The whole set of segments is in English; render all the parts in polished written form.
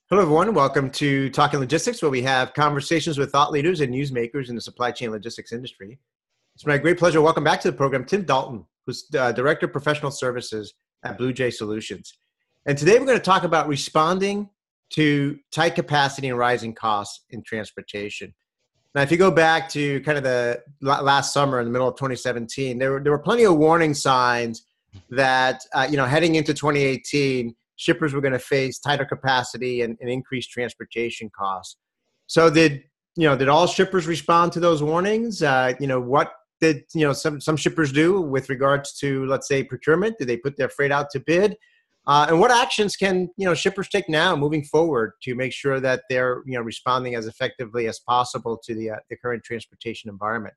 Hello, everyone. Welcome to Talking Logistics, where we have conversations with thought leaders and newsmakers in the supply chain logistics industry. It's my great pleasure to welcome back to the program Tim Dalton, who's Director of Professional Services at Blue Jay Solutions. And today we're going to talk about responding to tight capacity and rising costs in transportation. Now, if you go back to kind of the last summer in the middle of 2017, there were plenty of warning signs that, heading into 2018, shippers were going to face tighter capacity and increased transportation costs. So did all shippers respond to those warnings? What did, some shippers do with regards to, let's say, procurement? Did they put their freight out to bid? And what actions can, shippers take now moving forward to make sure that they're, responding as effectively as possible to the current transportation environment?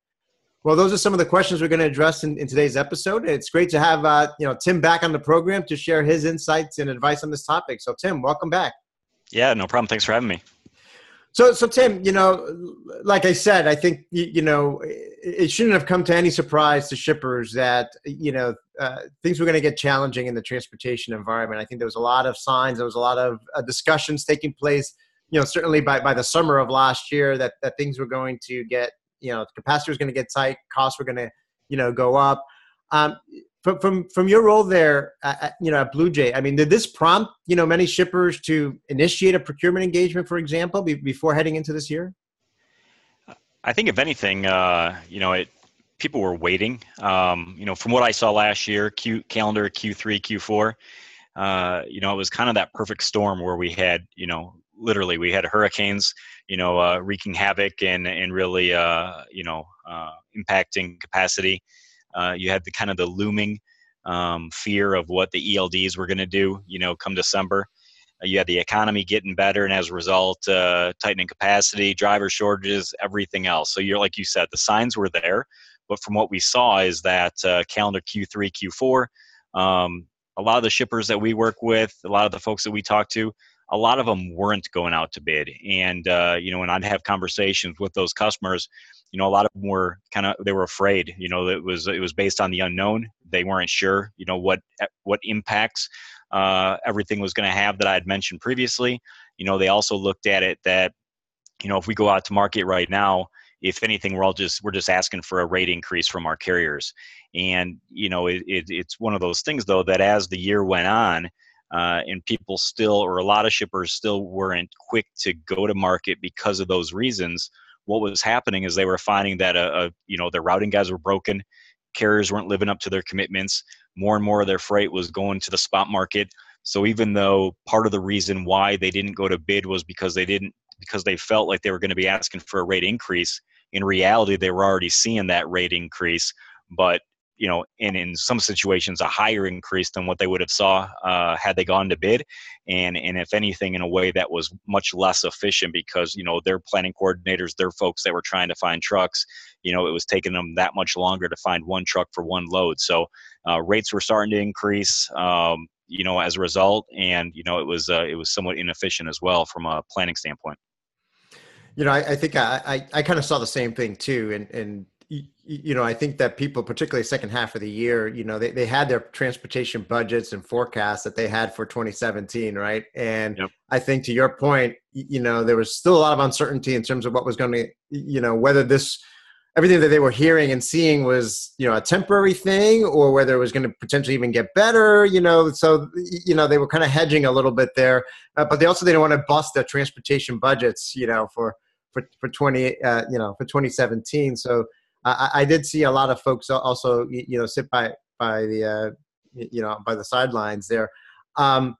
Well, those are some of the questions we're going to address in today's episode. It's great to have Tim back on the program to share his insights and advice on this topic. So, Tim, welcome back. Yeah, no problem. Thanks for having me. So Tim, like I said, I think it shouldn't have come to any surprise to shippers that things were going to get challenging in the transportation environment. I think there was a lot of signs, there was a lot of discussions taking place. Certainly by the summer of last year, that things were going to get. Capacity was going to get tight, costs were going to, go up. From your role there, at Blue Jay, I mean, did this prompt, many shippers to initiate a procurement engagement, for example, before heading into this year? I think if anything, people were waiting. From what I saw last year, calendar Q3, Q4, it was kind of that perfect storm where we had, literally we had hurricanes, wreaking havoc and really, impacting capacity. You had the looming fear of what the ELDs were going to do, come December. You had the economy getting better, and as a result, tightening capacity, driver shortages, everything else. So like you said, the signs were there. But from what we saw is that calendar Q3, Q4, a lot of the shippers that we work with, a lot of the folks that we talk to, a lot of them weren't going out to bid. And, when I'd have conversations with those customers, a lot of them were they were afraid, it was based on the unknown. They weren't sure, what impacts everything was going to have that I had mentioned previously. They also looked at it that, if we go out to market right now, if anything, we're just asking for a rate increase from our carriers. And, it's one of those things, though, that as the year went on, and people still, or a lot of shippers still weren't quick to go to market because of those reasons. What was happening is they were finding that, their routing guides were broken. Carriers weren't living up to their commitments. More and more of their freight was going to the spot market. So even though part of the reason why they didn't go to bid was because they felt like they were going to be asking for a rate increase, in reality, they were already seeing that rate increase, but and in some situations, a higher increase than what they would have saw had they gone to bid. And if anything, in a way that was much less efficient because, their planning coordinators, their folks that were trying to find trucks, it was taking them that much longer to find one truck for one load. So rates were starting to increase, as a result. And, it was somewhat inefficient as well from a planning standpoint. I think I kind of saw the same thing too. And I think that people, particularly second half of the year, they had their transportation budgets and forecasts that they had for 2017, right? And yep. I think to your point, there was still a lot of uncertainty in terms of what was going to, whether everything that they were hearing and seeing was, a temporary thing or whether it was going to potentially even get better, so, they were kind of hedging a little bit there, but they also didn't want to bust their transportation budgets, for 2017. So, I did see a lot of folks also, sit by the sidelines there. So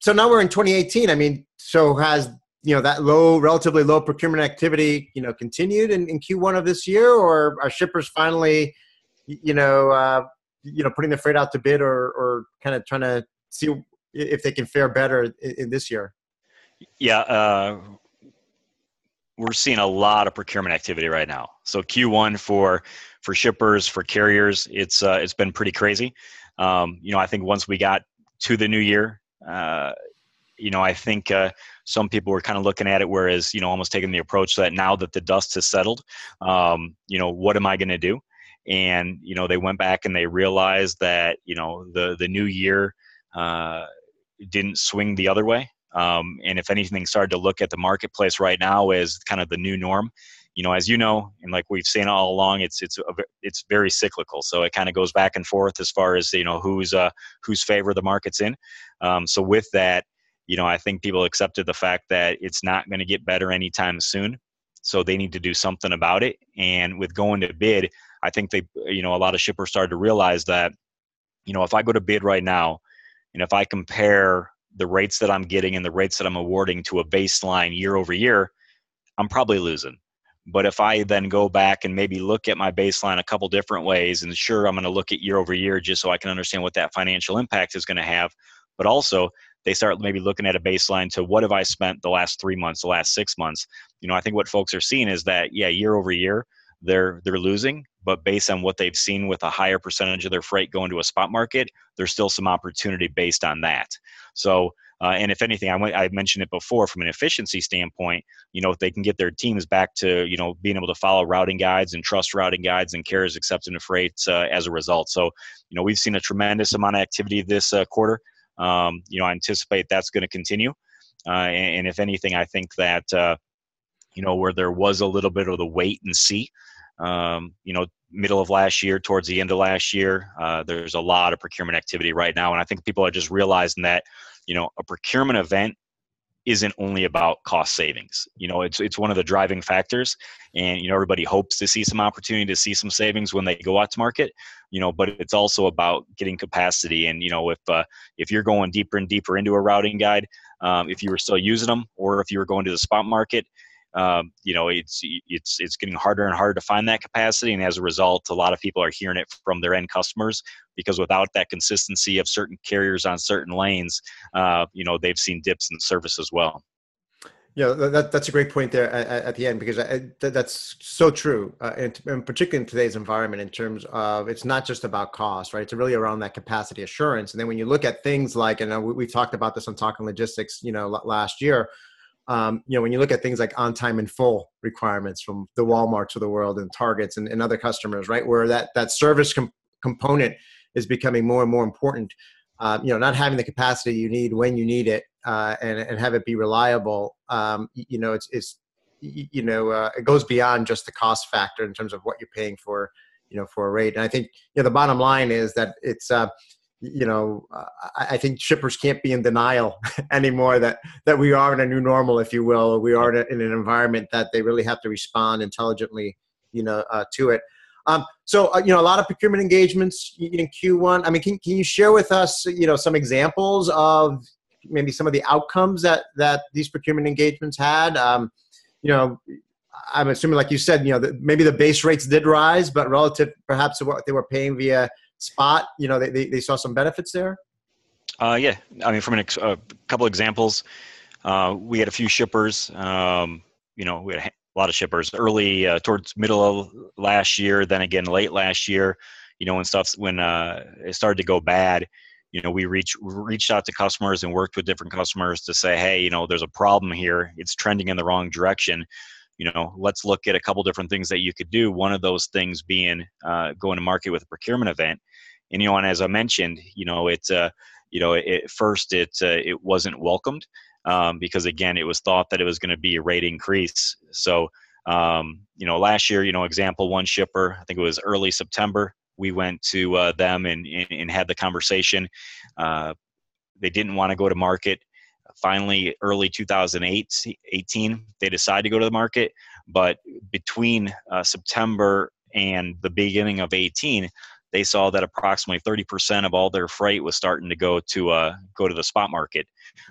now we're in 2018. I mean, so has that relatively low procurement activity continued in Q1 of this year, or are shippers finally putting the freight out to bid or kind of trying to see if they can fare better in this year? Yeah. We're seeing a lot of procurement activity right now. So Q1 for shippers, for carriers, it's been pretty crazy. I think once we got to the new year, I think some people were kind of looking at it, whereas almost taking the approach that now that the dust has settled, what am I going to do? And they went back and they realized that the new year didn't swing the other way. And if anything, started to look at the marketplace right now as kind of the new norm. As you know, and like we've seen all along, it's very cyclical. So it kind of goes back and forth as far as whose favor the market's in. So with that, I think people accepted the fact that it's not going to get better anytime soon. So they need to do something about it. And with going to bid, I think a lot of shippers started to realize that, if I go to bid right now, and if I compare the rates that I'm getting and the rates that I'm awarding to a baseline year over year, I'm probably losing. But if I then go back and maybe look at my baseline a couple different ways, and sure, I'm going to look at year over year just so I can understand what that financial impact is going to have. But also, they start maybe looking at a baseline to what have I spent the last 3 months, the last 6 months. I think what folks are seeing is that, year over year, they're losing, but based on what they've seen with a higher percentage of their freight going to a spot market, there's still some opportunity based on that. So, and if anything, I mentioned it before from an efficiency standpoint, if they can get their teams back to, being able to follow routing guides and trust routing guides and carriers accepting the freights as a result. So, we've seen a tremendous amount of activity this quarter. I anticipate that's going to continue. And if anything, I think that, where there was a little bit of the wait and see, middle of last year, towards the end of last year, there's a lot of procurement activity right now. And I think people are just realizing that, a procurement event isn't only about cost savings. It's one of the driving factors, and, everybody hopes to see some opportunity to see some savings when they go out to market, but it's also about getting capacity. And, if you're going deeper and deeper into a routing guide, if you were still using them, or if you were going to the spot market, it's getting harder and harder to find that capacity. And as a result, a lot of people are hearing it from their end customers, because without that consistency of certain carriers on certain lanes, they've seen dips in service as well. That's a great point there at the end, because that's so true, and particularly in today's environment, in terms of it's not just about cost, right? It's really around that capacity assurance. And then when you look at things like, and we talked about this on Talking Logistics, last year, when you look at things like on time and full requirements from the Walmarts of the world and Targets and other customers, right, where that service component is becoming more and more important. Not having the capacity you need when you need it, and have it be reliable. It goes beyond just the cost factor in terms of what you're paying for a rate. And I think the bottom line is that it's I think shippers can't be in denial anymore that we are in a new normal, if you will, or we are in an environment that they really have to respond intelligently, to it. So a lot of procurement engagements in Q1. I mean, can you share with us, some examples of maybe some of the outcomes that these procurement engagements had? I'm assuming, like you said, maybe the base rates did rise, but relative perhaps to what they were paying via spot, they saw some benefits there. Yeah, I mean, from a couple examples, we had a few shippers. We had a lot of shippers early, towards middle of last year, then again late last year. When it started to go bad, we reached out to customers and worked with different customers to say, hey, there's a problem here. It's trending in the wrong direction. Let's look at a couple different things that you could do. One of those things being going to market with a procurement event. And, and as I mentioned, at first it wasn't welcomed, because again, it was thought that it was going to be a rate increase. So, last year, example, one shipper, I think it was early September, we went to them and had the conversation. They didn't want to go to market. Finally, early 2018, they decided to go to the market. But between September and the beginning of 18, they saw that approximately 30% of all their freight was starting to go to the spot market.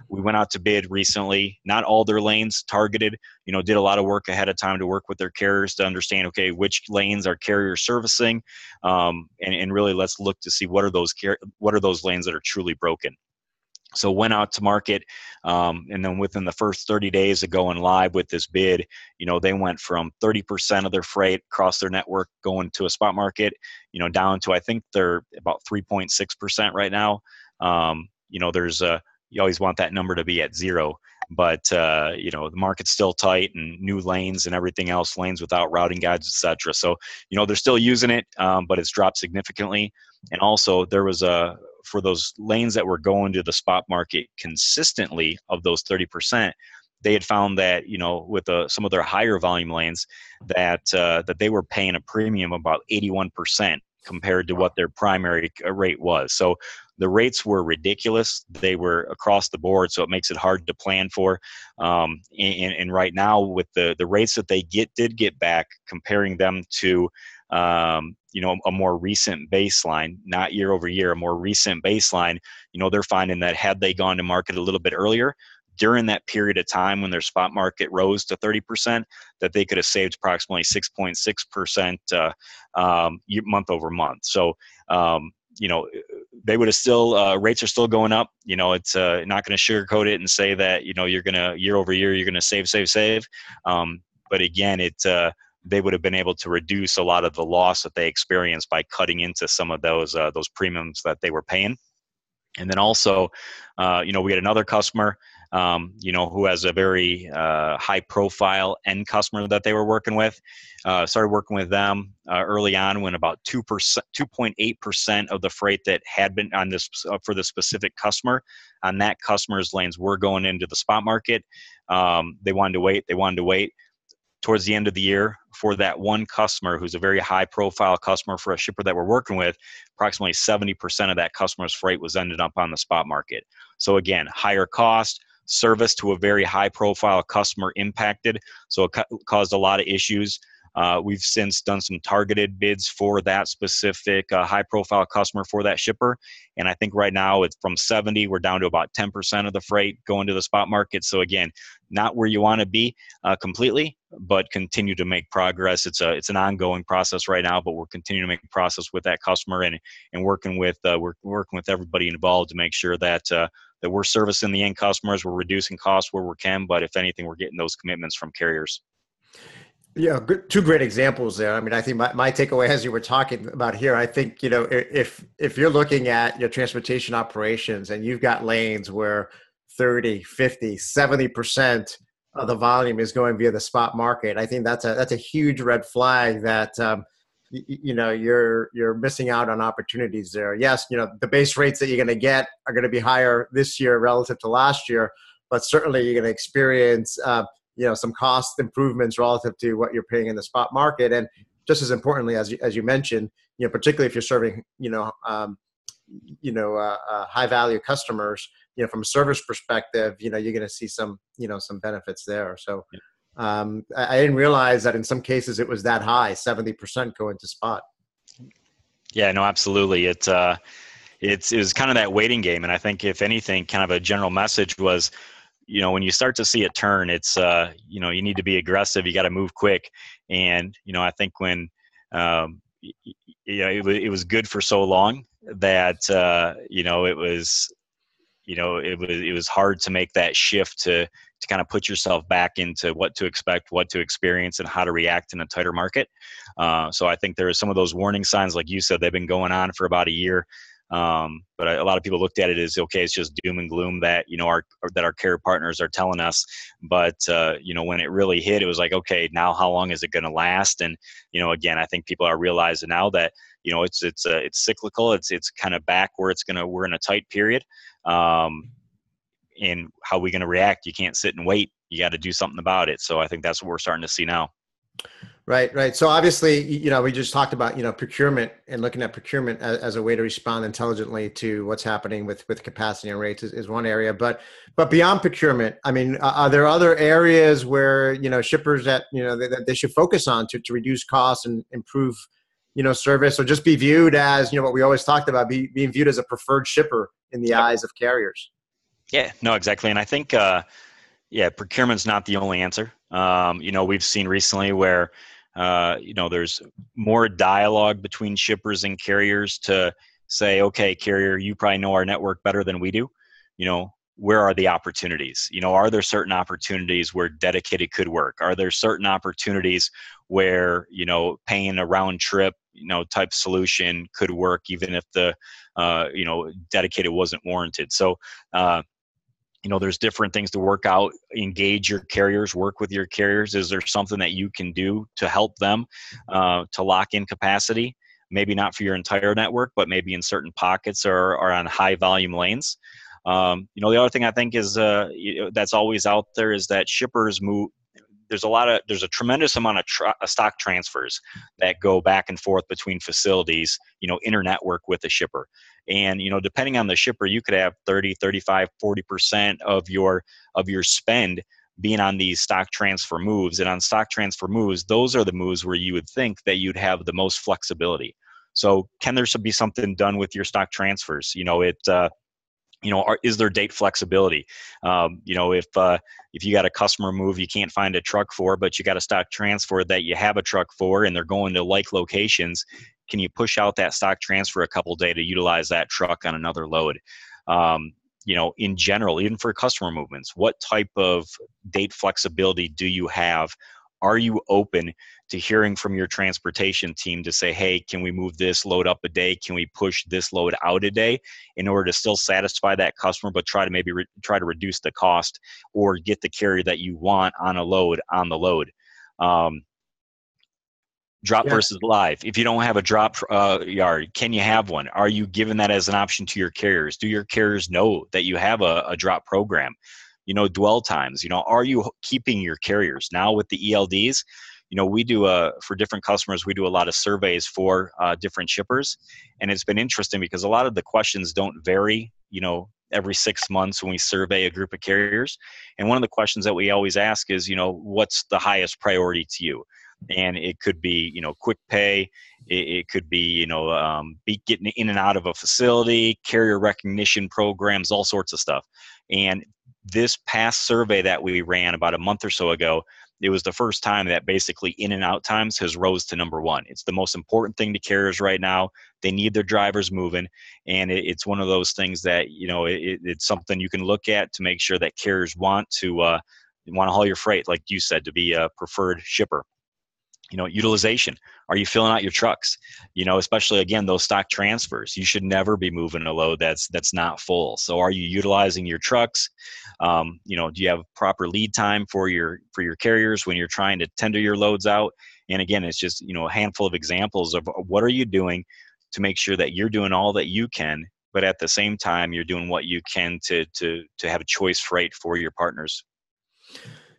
We went out to bid recently, not all their lanes targeted, did a lot of work ahead of time to work with their carriers to understand, okay, which lanes are carriers servicing, and really let's look to see what are those lanes that are truly broken. So went out to market, and then within the first 30 days of going live with this bid, they went from 30% of their freight across their network going to a spot market, down to, I think they're about 3.6% right now. There's you always want that number to be at zero, but the market's still tight, and new lanes and everything else, lanes without routing guides, etc. So they're still using it, but it's dropped significantly. And also there was for those lanes that were going to the spot market consistently of those 30%, they had found that, you know, with some of their higher volume lanes, that that they were paying a premium of about 81% compared to what their primary rate was. So the rates were ridiculous. They were across the board, so it makes it hard to plan for. And right now, with the rates that they did get back, comparing them to you know, a more recent baseline, not year over year, a more recent baseline, you know, they're finding that had they gone to market a little bit earlier, during that period of time when their spot market rose to 30%, that they could have saved approximately 6.6% month over month. So, you know, they would have still, rates are still going up. You know, it's not going to sugarcoat it and say that, you know, you're going to, year over year, you're going to save. But again, they would have been able to reduce a lot of the loss that they experienced by cutting into some of those premiums that they were paying. And then also, you know, we had another customer, you know, who has a very high profile end customer that they were working with. Started working with them early on when about 2.8% of the freight that had been on this for the specific customer on that customer's lanes were going into the spot market. They wanted to wait. Towards the end of the year, for that one customer who's a very high profile customer for a shipper that we're working with, approximately 70% of that customer's freight was ended up on the spot market. So again, higher cost, service to a very high profile customer impacted. So it caused a lot of issues. We've since done some targeted bids for that specific high profile customer for that shipper. And I think right now it's from 70, we're down to about 10% of the freight going to the spot market. So again, not where you want to be completely, but continue to make progress. It's an ongoing process right now, but we're continuing to make progress with that customer and working with everybody involved to make sure that that we're servicing the end customers, we're reducing costs where we can, but if anything, we're getting those commitments from carriers. Yeah, two great examples there. I mean, I think my takeaway as you were talking about here, I think, you know, if you're looking at your transportation operations and you've got lanes where 30, 50, 70% of the volume is going via the spot market, I think that's a huge red flag that, you know, you're missing out on opportunities there. Yes, you know, the base rates that you're going to get are going to be higher this year relative to last year, but certainly you're going to experience you know, some cost improvements relative to what you're paying in the spot market. And just as importantly, as you mentioned, you know, particularly if you're serving, high value customers, you know, from a service perspective, you know, you're going to see some benefits there. So I didn't realize that in some cases it was that high, 70% going to spot. Yeah, no, absolutely. It was kind of that waiting game. And I think if anything, kind of a general message was, you know, when you start to see it turn, it's, you know, you need to be aggressive. You got to move quick. And, you know, I think when, it was good for so long that, it was hard to make that shift to kind of put yourself back into what to expect, what to experience, and how to react in a tighter market. So I think there are some of those warning signs, like you said, they've been going on for about a year. But a lot of people looked at it as, okay, it's just doom and gloom that, you know, our carrier partners are telling us. But, you know, when it really hit, it was like, okay, now how long is it going to last? And, you know, again, I think people are realizing now that, you know, it's cyclical. It's kind of back where we're in a tight period. And how are we going to react? You can't sit and wait. You got to do something about it. So I think that's what we're starting to see now. Right. So obviously, you know, we just talked about, you know, procurement and looking at procurement as a way to respond intelligently to what's happening with capacity and rates is one area. But beyond procurement, I mean, are there other areas where, you know, shippers that, you know, that they should focus on to reduce costs and improve, you know, service, or just be viewed as, you know, what we always talked about, being viewed as a preferred shipper in the eyes of carriers? Yeah, no, exactly. And I think, procurement's not the only answer. You know, we've seen recently where, you know, there's more dialogue between shippers and carriers to say, okay, carrier, you probably know our network better than we do. You know, where are the opportunities? You know, are there certain opportunities where dedicated could work? Are there certain opportunities where, you know, paying a round trip, you know, type solution could work even if the, you know, dedicated wasn't warranted? So, you know, there's different things to work out, engage your carriers, work with your carriers. Is there something that you can do to help them to lock in capacity? maybe not for your entire network, but maybe in certain pockets or on high volume lanes. The other thing I think is that's always out there is that shippers move. There's a tremendous amount of stock transfers that go back and forth between facilities, internetwork with the shipper. And, depending on the shipper, you could have 30, 35, 40% of your spend being on these stock transfer moves. And on stock transfer moves, those are the moves where you would think that you'd have the most flexibility. So can there be something done with your stock transfers? Is there date flexibility? If you got a customer move you can't find a truck for, but you got a stock transfer that you have a truck for, and they're going to like locations, can you push out that stock transfer a couple days to utilize that truck on another load? In general, even for customer movements, what type of date flexibility do you have? Are you open to hearing from your transportation team to say, hey, can we move this load up a day? Can we push this load out a day in order to still satisfy that customer, but try to maybe try to reduce the cost or get the carrier that you want on a load on the load? Drop versus live. If you don't have a drop yard, can you have one? Are you giving that as an option to your carriers? Do your carriers know that you have a drop program? Dwell times, are you keeping your carriers? Now with the ELDs, we do for different customers, we do a lot of surveys for different shippers. And it's been interesting because a lot of the questions don't vary, every 6 months when we survey a group of carriers. And one of the questions that we always ask is, what's the highest priority to you? And it could be, quick pay. It could be, be getting in and out of a facility, carrier recognition programs, all sorts of stuff. And this past survey that we ran about a month or so ago, it was the first time that basically in and out times has rose to number one. It's the most important thing to carriers right now. They need their drivers moving. And it's one of those things that, it's something you can look at to make sure that carriers want to haul your freight, like you said, to be a preferred shipper. Utilization. Are you filling out your trucks? Especially again, those stock transfers. You should never be moving a load that's not full. So are you utilizing your trucks? Do you have proper lead time for your carriers when you're trying to tender your loads out? And again, it's just, a handful of examples of what are you doing to make sure that you're doing all that you can, but at the same time, you're doing what you can to have a choice freight for your partners.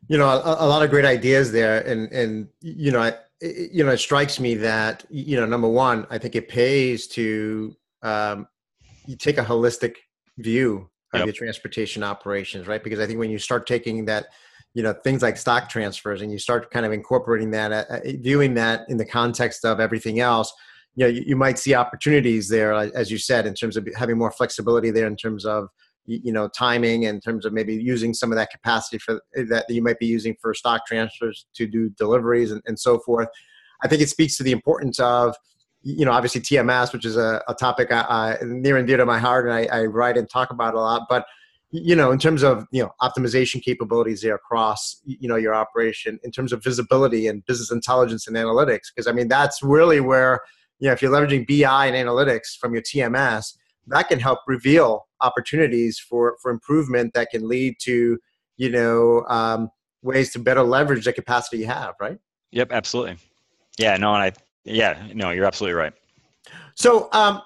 A lot of great ideas there, and it strikes me that number one, I think it pays to you take a holistic view of your transportation operations, right? Because I think when you start taking that, things like stock transfers, and you start kind of incorporating that, viewing that in the context of everything else, you might see opportunities there, as you said, in terms of having more flexibility there, in terms of timing, in terms of maybe using some of that capacity for that you might be using for stock transfers to do deliveries and so forth. I think it speaks to the importance of, obviously TMS, which is a topic I near and dear to my heart, and I write and talk about a lot. But in terms of optimization capabilities there across your operation, in terms of visibility and business intelligence and analytics, because I mean that's really where if you're leveraging BI and analytics from your TMS, that can help reveal opportunities for improvement that can lead to, ways to better leverage the capacity you have, right? Yep, absolutely. Yeah, no, you're absolutely right. So, I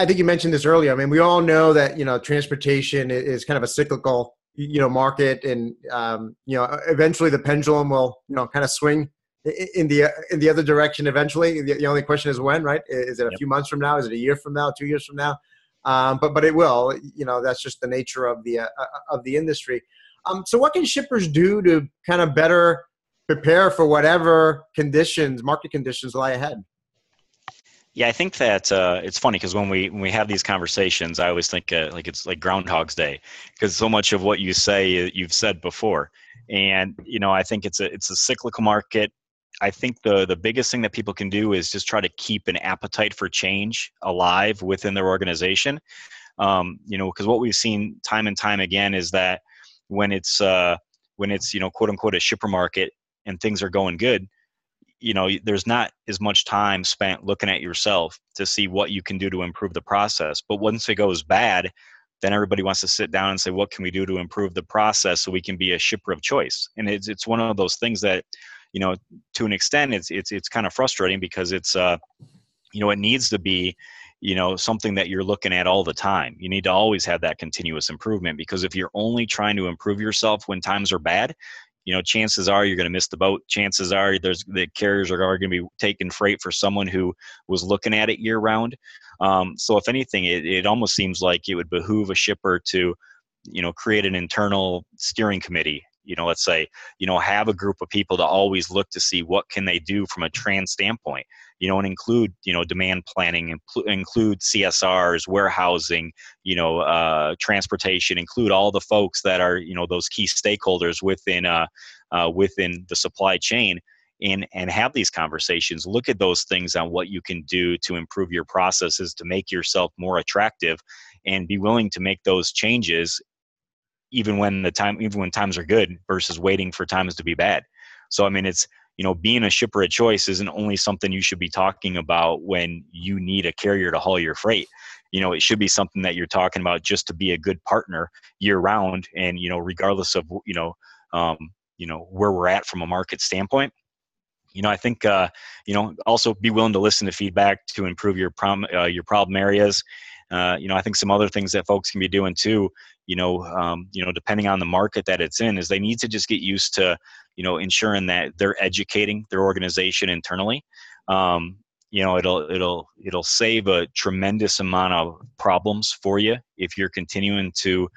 think you mentioned this earlier. I mean, we all know that, transportation is kind of a cyclical, market, and, eventually the pendulum will, kind of swing in the other direction eventually. The only question is when, right? Is it a few months from now? Is it a year from now? 2 years from now? But it will. That's just the nature of the industry. So what can shippers do to kind of better prepare for whatever market conditions lie ahead? Yeah, I think that it's funny because when we have these conversations, I always think like it's like Groundhog's Day, because so much of what you say you've said before, and I think it's a cyclical market. I think the biggest thing that people can do is just try to keep an appetite for change alive within their organization. Because what we've seen time and time again is that when it's quote unquote a shipper market and things are going good, there's not as much time spent looking at yourself to see what you can do to improve the process. But once it goes bad, then everybody wants to sit down and say, what can we do to improve the process so we can be a shipper of choice? And it's one of those things that, to an extent, it's kind of frustrating because it's it needs to be, something that you're looking at all the time. You need to always have that continuous improvement, because if you're only trying to improve yourself when times are bad, chances are you're going to miss the boat. Chances are the carriers are going to be taking freight for someone who was looking at it year round. So if anything, it almost seems like it would behoove a shipper to, create an internal steering committee. Let's say, have a group of people to always look to see what can they do from a trans standpoint, and include, demand planning, include CSRs, warehousing, transportation, include all the folks that are, those key stakeholders within the supply chain, and have these conversations. Look at those things on what you can do to improve your processes to make yourself more attractive, and be willing to make those changes even when times are good, versus waiting for times to be bad. So I mean, it's, being a shipper of choice isn't only something you should be talking about when you need a carrier to haul your freight. It should be something that you're talking about just to be a good partner year round, and regardless of where we're at from a market standpoint. I think also be willing to listen to feedback to improve your problem areas. I think some other things that folks can be doing too, depending on the market that it's in, is they need to just get used to, ensuring that they're educating their organization internally. It'll save a tremendous amount of problems for you if you're continuing to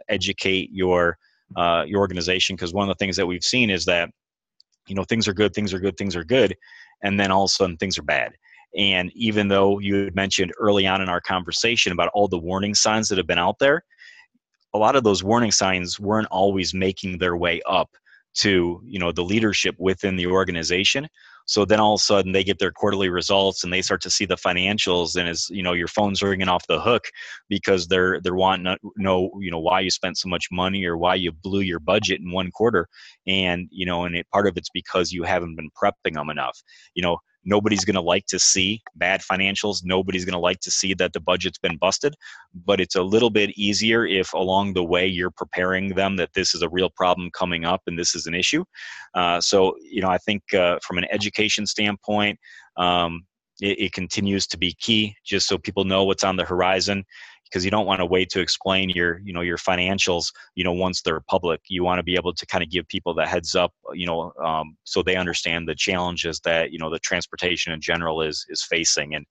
educate your organization. Because one of the things that we've seen is that, things are good, and then all of a sudden things are bad. And even though you had mentioned early on in our conversation about all the warning signs that have been out there, a lot of those warning signs weren't always making their way up to, the leadership within the organization. So then all of a sudden they get their quarterly results and they start to see the financials, and as your phone's ringing off the hook, because they're wanting to know, why you spent so much money or why you blew your budget in one quarter. And part of it's because you haven't been prepping them enough. Nobody's going to like to see bad financials. Nobody's going to like to see that the budget's been busted, but it's a little bit easier if along the way you're preparing them that this is a real problem coming up and this is an issue. So I think from an education standpoint, it continues to be key, just so people know what's on the horizon, because you don't want to wait to explain your financials, once they're public. You want to be able to kind of give people the heads up, so they understand the challenges that, the transportation in general is facing. And,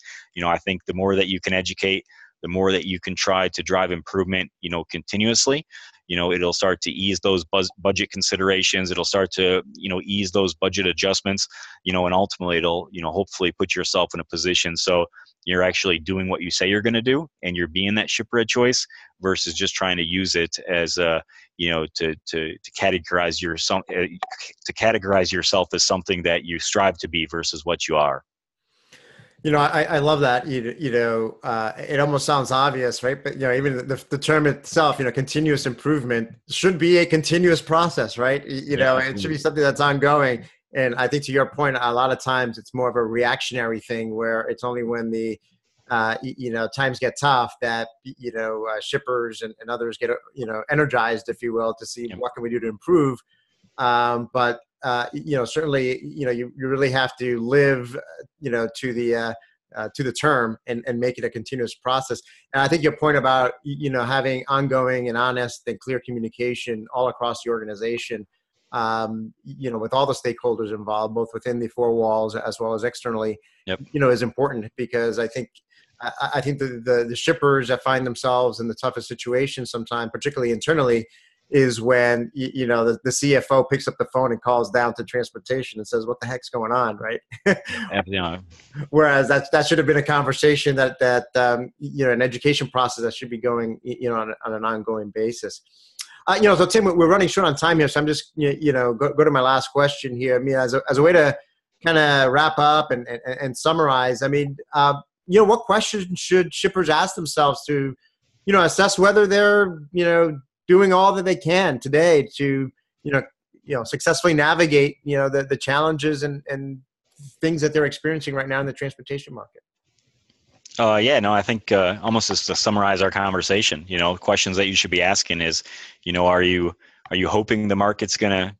I think the more that you can educate, the more that you can try to drive improvement, continuously, it'll start to ease those budget considerations. It'll start to, ease those budget adjustments, and ultimately it'll, hopefully put yourself in a position so you're actually doing what you say you're going to do, and you're being that shipper of choice, versus just trying to use it as a, to categorize yourself as something that you strive to be versus what you are. I love that. It almost sounds obvious, right? But even the term itself, continuous improvement should be a continuous process, right? It should be something that's ongoing. And I think to your point, a lot of times it's more of a reactionary thing, where it's only when the times get tough that shippers and others get energized, if you will, to see what can we do to improve. But certainly, you really have to live, to the term and make it a continuous process. And I think your point about, having ongoing and honest and clear communication all across the organization, with all the stakeholders involved, both within the four walls as well as externally, is important, because I think the shippers that find themselves in the toughest situation sometimes, particularly internally, is when the CFO picks up the phone and calls down to transportation and says, "What the heck's going on?" Right? Whereas that should have been a conversation that an education process that should be going on an ongoing basis. So Tim, we're running short on time here, so I'm just go to my last question here. I mean, as a way to kind of wrap up and summarize, I mean, what questions should shippers ask themselves to assess whether they're doing all that they can today to, successfully navigate, the challenges and things that they're experiencing right now in the transportation market? I think almost just to summarize our conversation, questions that you should be asking is, are you hoping the market's going to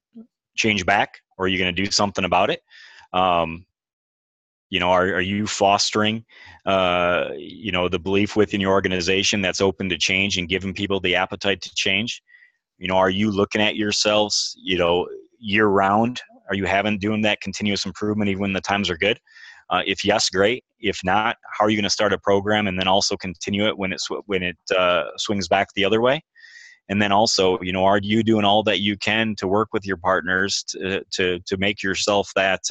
change back, or are you going to do something about it? Are you fostering, the belief within your organization that's open to change and giving people the appetite to change? Are you looking at yourselves, year round? Are you doing that continuous improvement even when the times are good? If yes, great. If not, how are you going to start a program and then also continue it when it swings back the other way? And then also, are you doing all that you can to work with your partners to make yourself that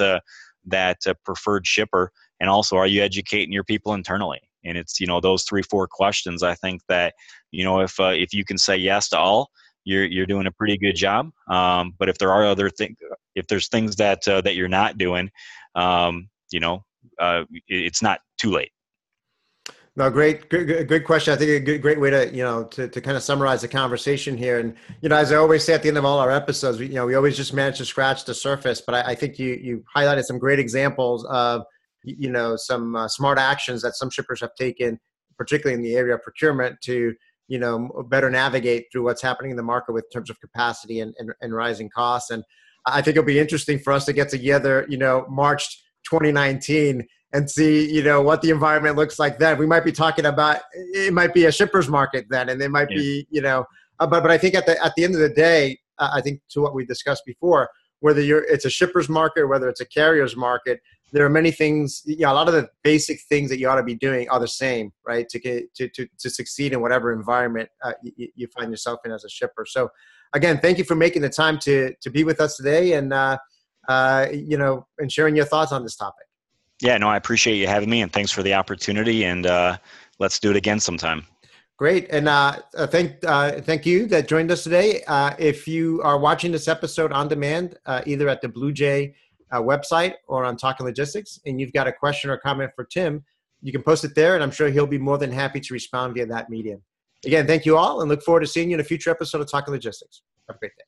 preferred shipper? And also, are you educating your people internally? And it's those 3-4 questions. I think that if you can say yes to all, you're doing a pretty good job. But if there are if there's things that you're not doing, it's not too late. No, great question. I think a great way to kind of summarize the conversation here. And, as I always say at the end of all our episodes, we always just manage to scratch the surface, but I think you highlighted some great examples of, some smart actions that some shippers have taken, particularly in the area of procurement, to, better navigate through what's happening in the market with terms of capacity and rising costs. And I think it'll be interesting for us to get together, March 2019, and see, what the environment looks like then. We might be talking about, it might be a shipper's market then, and they might be, but I think at the end of the day, I think to what we discussed before, whether it's a shipper's market or whether it's a carrier's market, there are many things, a lot of the basic things that you ought to be doing are the same, right? To succeed in whatever environment you find yourself in as a shipper. So again, thank you for making the time to be with us today and sharing your thoughts on this topic. Yeah, no, I appreciate you having me, and thanks for the opportunity, and let's do it again sometime. Great. And thank you that joined us today. If you are watching this episode on demand, either at the Blue Jay website or on Talking Logistics, and you've got a question or comment for Tim, you can post it there, and I'm sure he'll be more than happy to respond via that medium. Again, thank you all, and look forward to seeing you in a future episode of Talking Logistics. Have a great day.